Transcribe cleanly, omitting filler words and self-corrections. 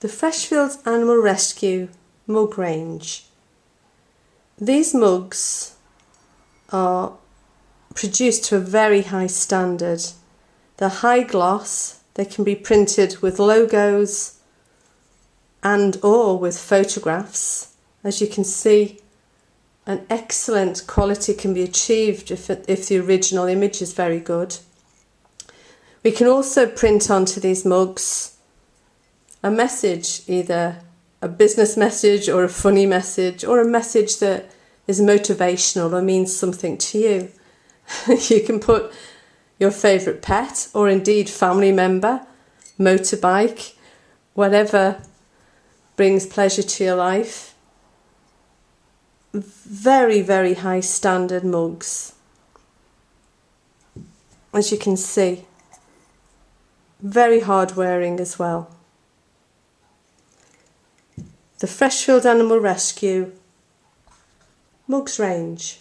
the Freshfields Animal Rescue mug range. These mugs are produced to a very high standard. They're high gloss, they can be printed with logos and or with photographs. As you can see, an excellent quality can be achieved if the original image is very good. We can also print onto these mugs a message, either a business message or a funny message or a message that is motivational or means something to you. You can put your favourite pet or indeed family member, motorbike, whatever brings pleasure to your life. Very, very high standard mugs. As you can see, very hard wearing as well. The Freshfield Animal Rescue mugs range.